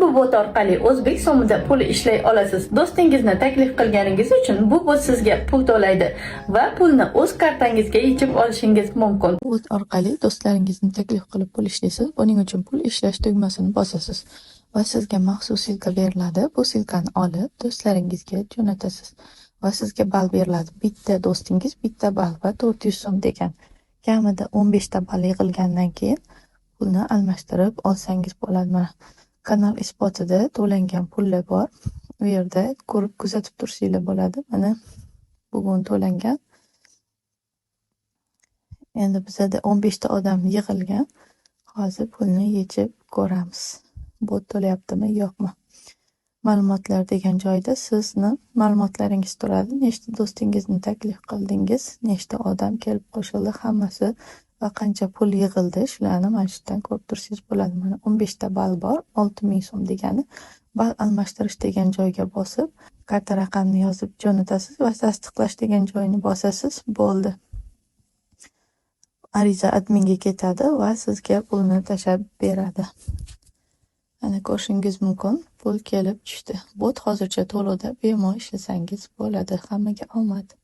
bu bot orqali o'zbek so'mida pul ishlay olasiz. Do'stingizni taklif qilganingiz uchun bu bot sizga pul to'laydi va pulni o'z kartangizga yechib olishingiz mumkin. Bot orqali do'stlaringizni taklif qilib pul ishlaysiz. Buning uchun pul ishlash tugmasini bosasiz va sizga maxsus silka beriladi. Bu silkani olib do'stlaringizga jo'natasiz va sizga ball beriladi. Bitta do'stingiz bitta ball va 400 so'm degan. Kamida 15 ta ball yig'ilgandan keyin pulni almashtirib olsangiz bo'ladi. Mana kanal isbotida to'langan pullar bor. U yerda ko'rib kuzatib tursanglar bo'ladi. Mana bugun to'langan. Endi bizda 15 ta odam yig'ilgan. Hozir pulni yechib ko'ramiz. Bot to'layaptimi, yo'qmi? Ma'lumotlar degan joyda sizni ma'lumotlaringiz turadi. Nechta do'stingizni taklif qildingiz, nechta odam kelib qo'shildi, hammasi va qancha pul yig'ildi, shularni mana shu yerdan ko'rib tursangiz bo'ladi. Mana 15 ta ball bor, 6000 so'm degani. Ball almashtirish degan joyga bosib, karta raqamini yozib jo'natasiz va tasdiqlash degan joyini bosasiz, bo'ldi. Ariza adminga ketadi va sizga pulni tashlab beradi. Ana ko'rishingiz mumkin, pul kelib tushdi. Bot hozircha to'lovda, bemalol ishlasangiz bo'ladi. Hammaga omad.